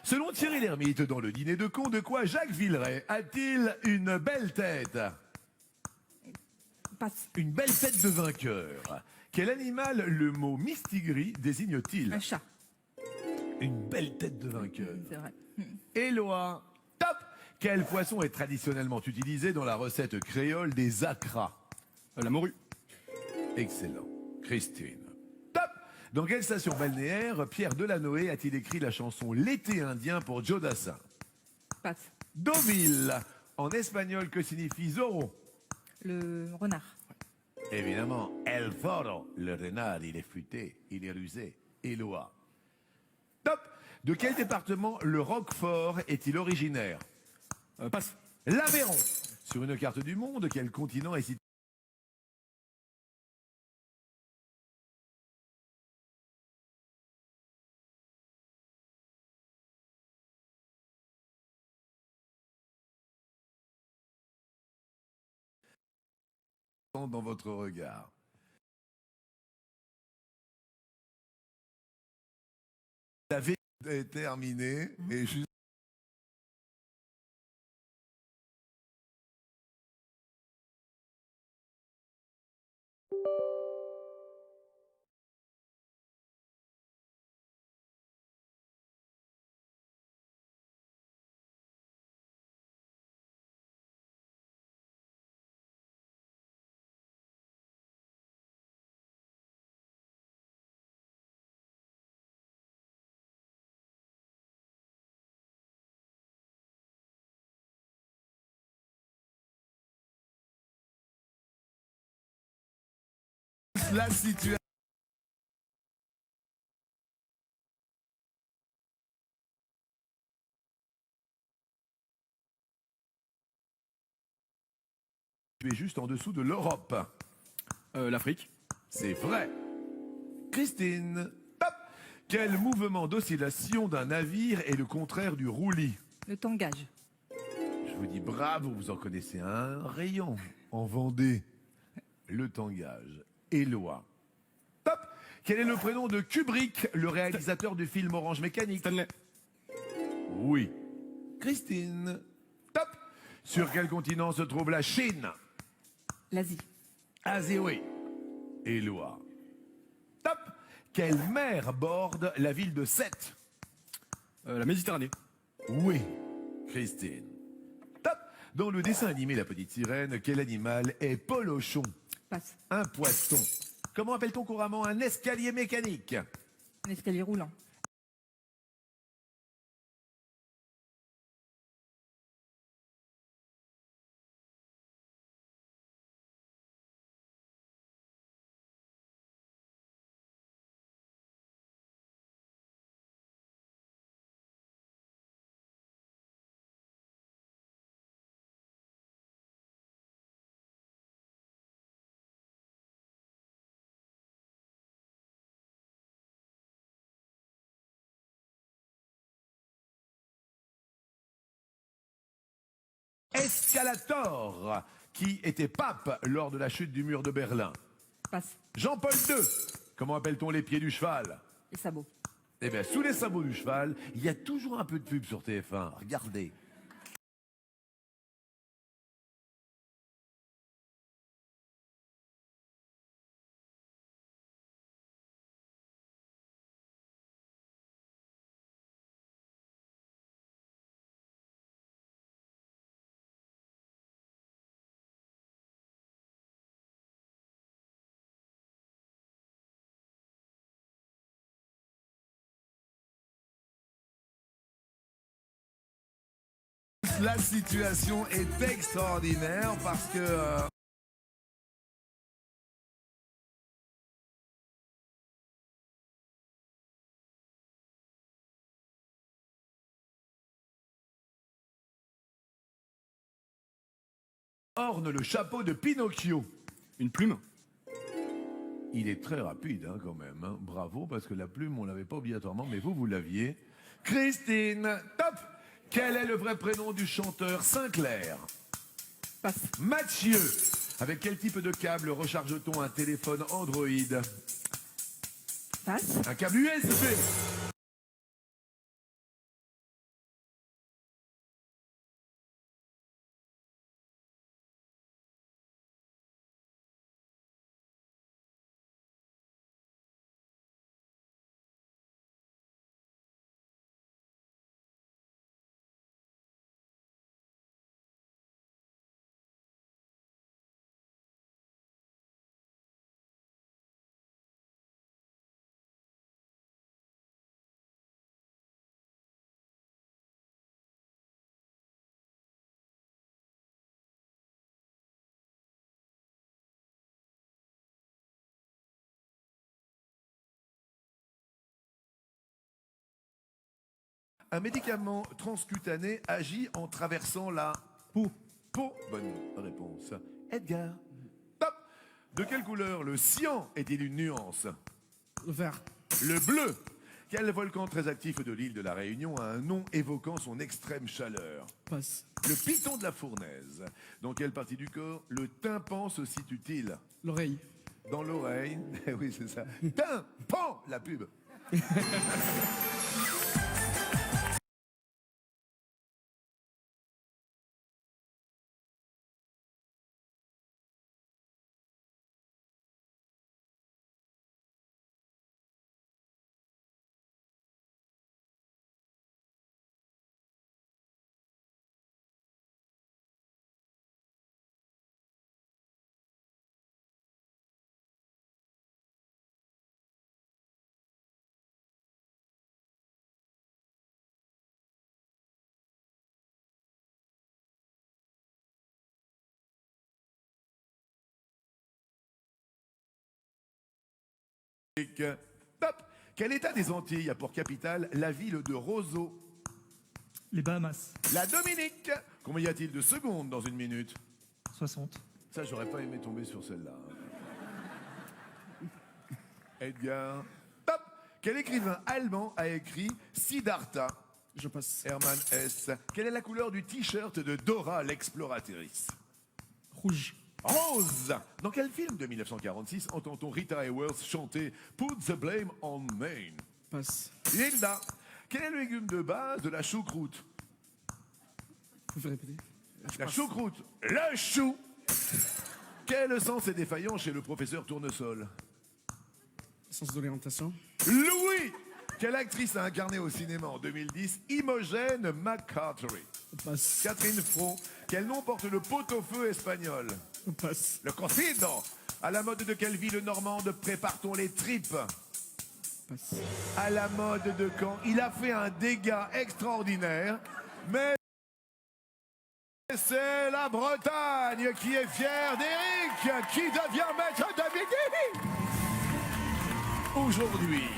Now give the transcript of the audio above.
Selon Thierry Lhermitte, dans le dîner de con, de quoi Jacques Villeray a-t-il une belle tête? Passe. Une belle tête de vainqueur. Quel animal le mot mistigris désigne-t-il? Un chat. Une belle tête de vainqueur. C'est vrai. Éloi, top! Quel poisson est traditionnellement utilisé dans la recette créole des acras? La morue. Excellent. Christine. Top! Dans quelle station balnéaire Pierre Delanoë a-t-il écrit la chanson L'été indien pour Joe Dassin? Passe. Deauville. En espagnol, que signifie Zorro? Le renard. Évidemment, El Zorro. Le renard, il est futé, il est rusé. Éloi. Top! De quel département le Roquefort est-il originaire? Passe. L'Aveyron. Sur une carte du monde, quel continent est situé dans votre regard? Vous avez terminé et juste la situation. Tu es juste en dessous de l'Europe. L'Afrique. C'est vrai. Christine, top! Quel mouvement d'oscillation d'un navire est le contraire du roulis? Le tangage. Je vous dis bravo, vous en connaissez un rayon. En Vendée, le tangage. Éloi. Top! Quel est le prénom de Kubrick, le réalisateur du film Orange Mécanique? Stanley. Oui. Christine. Top! Sur quel continent se trouve la Chine? L'Asie. Asie, oui. Éloi. Top! Quelle mer borde la ville de Sète? La Méditerranée. Oui. Christine. Top! Dans le dessin animé La Petite Sirène, quel animal est Polochon? Passe. Un poisson. Comment appelle-t-on couramment un escalier mécanique? Un escalier roulant. Escalator, qui était pape lors de la chute du mur de Berlin. Passe. Jean-Paul II. Comment appelle-t-on les pieds du cheval? Les sabots. Eh bien, sous les sabots du cheval, il y a toujours un peu de pub sur TF1. Regardez. La situation est extraordinaire parce que... orne le chapeau de Pinocchio. Une plume. Il est très rapide hein, quand même. Hein. Bravo, parce que la plume, on l'avait pas obligatoirement, mais vous l'aviez. Christine, top! Quel est le vrai prénom du chanteur Sinclair? Passe. Mathieu. Avec quel type de câble recharge-t-on un téléphone Android? Passe. Un câble USB. Un médicament transcutané agit en traversant la Peau. peau. Bonne réponse. Edgar. Top. De quelle couleur le cyan est-il une nuance? Vert. Le bleu. Quel volcan très actif de l'île de la Réunion a un nom évoquant son extrême chaleur? Passe. Le piton de la fournaise. Dans quelle partie du corps le tympan se situe-t-il? L'oreille. Dans l'oreille. Eh oui, c'est ça. Tympan, la pub. Top. Quel état des Antilles a pour capitale la ville de Roseau? Les Bahamas. La Dominique. Combien y a-t-il de secondes dans une minute? 60. Ça, j'aurais pas aimé tomber sur celle-là. Edgar. Top. Quel écrivain allemand a écrit Siddhartha? Je passe. Hermann Hesse. Quelle est la couleur du t-shirt de Dora l'exploratrice? Rouge. Rose. Dans quel film de 1946 entend-on Rita Hayworth chanter Put the blame on Maine? Passe. Hilda. Quel est le légume de base de la choucroute? Vous pouvez répéter? La choucroute. Le chou. Quel sens est défaillant chez le professeur Tournesol? Sens d'orientation. Louis. Quelle actrice a incarné au cinéma en 2010 Imogen McCarthy? Passe. Catherine Fro. Quel nom porte le pot-au-feu espagnol? Passe. Le cocido. À la mode de quelle ville normande prépare-t-on les tripes? Passe. À la mode de Caen. Il a fait un dégât extraordinaire, mais c'est la Bretagne qui est fière d'Éric, qui devient maître de midi. Aujourd'hui,